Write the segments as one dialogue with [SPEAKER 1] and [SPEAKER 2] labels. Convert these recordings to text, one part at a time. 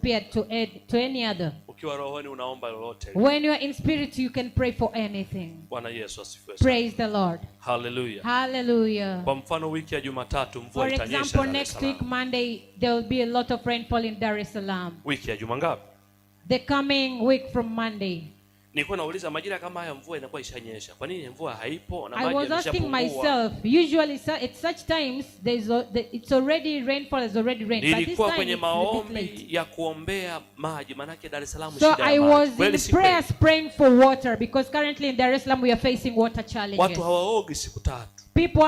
[SPEAKER 1] compared to any other.
[SPEAKER 2] Ukiwa rohoni unaomba lolote.
[SPEAKER 1] When you are in spirit, you can pray for anything.
[SPEAKER 2] Bwana Yesu asifiwe.
[SPEAKER 1] Praise the Lord.
[SPEAKER 2] Hallelujah.
[SPEAKER 1] Hallelujah.
[SPEAKER 2] Kwa mfano wiki ya Jumatatu mvua
[SPEAKER 1] For
[SPEAKER 2] itanyesha.
[SPEAKER 1] example, next week Monday there will be a lot of rainfall in Dar es Salaam.
[SPEAKER 2] Wiki ya juma ngapi?
[SPEAKER 1] The coming week from Monday.
[SPEAKER 2] Nilikuwa nauliza majira kama haya mvua inakuwa ishanyesha. Kwa nini mvua haipo na
[SPEAKER 1] I
[SPEAKER 2] maji
[SPEAKER 1] was asking
[SPEAKER 2] yameshapungua?
[SPEAKER 1] myself, usually at such times it's already rainfall has already rained, but this
[SPEAKER 2] Nilikuwa
[SPEAKER 1] time
[SPEAKER 2] kwenye
[SPEAKER 1] it's a bit
[SPEAKER 2] maombi
[SPEAKER 1] late.
[SPEAKER 2] ya kuombea maji manake Dar es Salaam
[SPEAKER 1] So
[SPEAKER 2] shida
[SPEAKER 1] I
[SPEAKER 2] ya
[SPEAKER 1] was
[SPEAKER 2] maji. Kweli
[SPEAKER 1] in
[SPEAKER 2] si kweli?
[SPEAKER 1] prayers praying for water because currently in Dar es Salaam we are facing water challenges.
[SPEAKER 2] Watu hawaogi siku 3.
[SPEAKER 1] People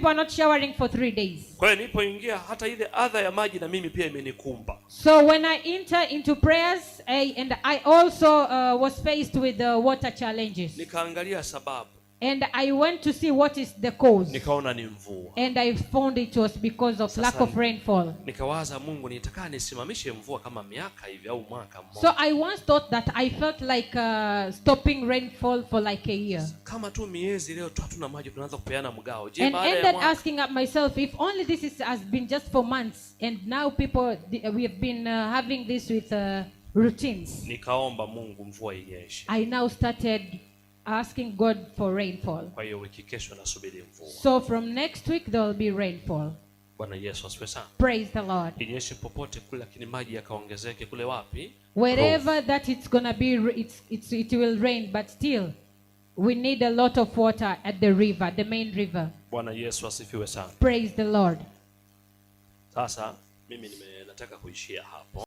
[SPEAKER 1] are not showering for 3 days.
[SPEAKER 2] Kwa hiyo nilipoingia hata ile adha ya maji na mimi pia imenikumba.
[SPEAKER 1] So when I enter into prayers, I also was faced with the water challenges.
[SPEAKER 2] Nikaangalia sababu.
[SPEAKER 1] And I went to see what is the cause.
[SPEAKER 2] Nikaona ni mvua.
[SPEAKER 1] And I found it was because of lack of rainfall.
[SPEAKER 2] Nikawaza Mungu nitaka nisimamishe mvua kama miaka hivi au mwaka mmoja.
[SPEAKER 1] So I once thought that I felt like stopping rainfall for like a year.
[SPEAKER 2] Kama tu miezi leo tu hatuna maji tunaanza kupeana mgao. Je,
[SPEAKER 1] And
[SPEAKER 2] baada ya
[SPEAKER 1] ended
[SPEAKER 2] mwaka
[SPEAKER 1] asking myself if only has been just for months and now we have been having this with routines.
[SPEAKER 2] Nikaomba Mungu mvua inyeshe.
[SPEAKER 1] I now started asking God for rainfall.
[SPEAKER 2] Kwa hiyo wiki kesho nasubiri mvua.
[SPEAKER 1] So from next week there will be rainfall.
[SPEAKER 2] Bwana Yesu asifiwe sana.
[SPEAKER 1] Praise the Lord.
[SPEAKER 2] Inyeshe popote kule lakini maji yakaongezeke kule wapi?
[SPEAKER 1] Wherever that it's gonna be, it will rain, but still we need a lot of water at the river, the main river.
[SPEAKER 2] Bwana Yesu asifiwe sana.
[SPEAKER 1] Praise the Lord.
[SPEAKER 2] Sasa mimi nataka kuishia hapo.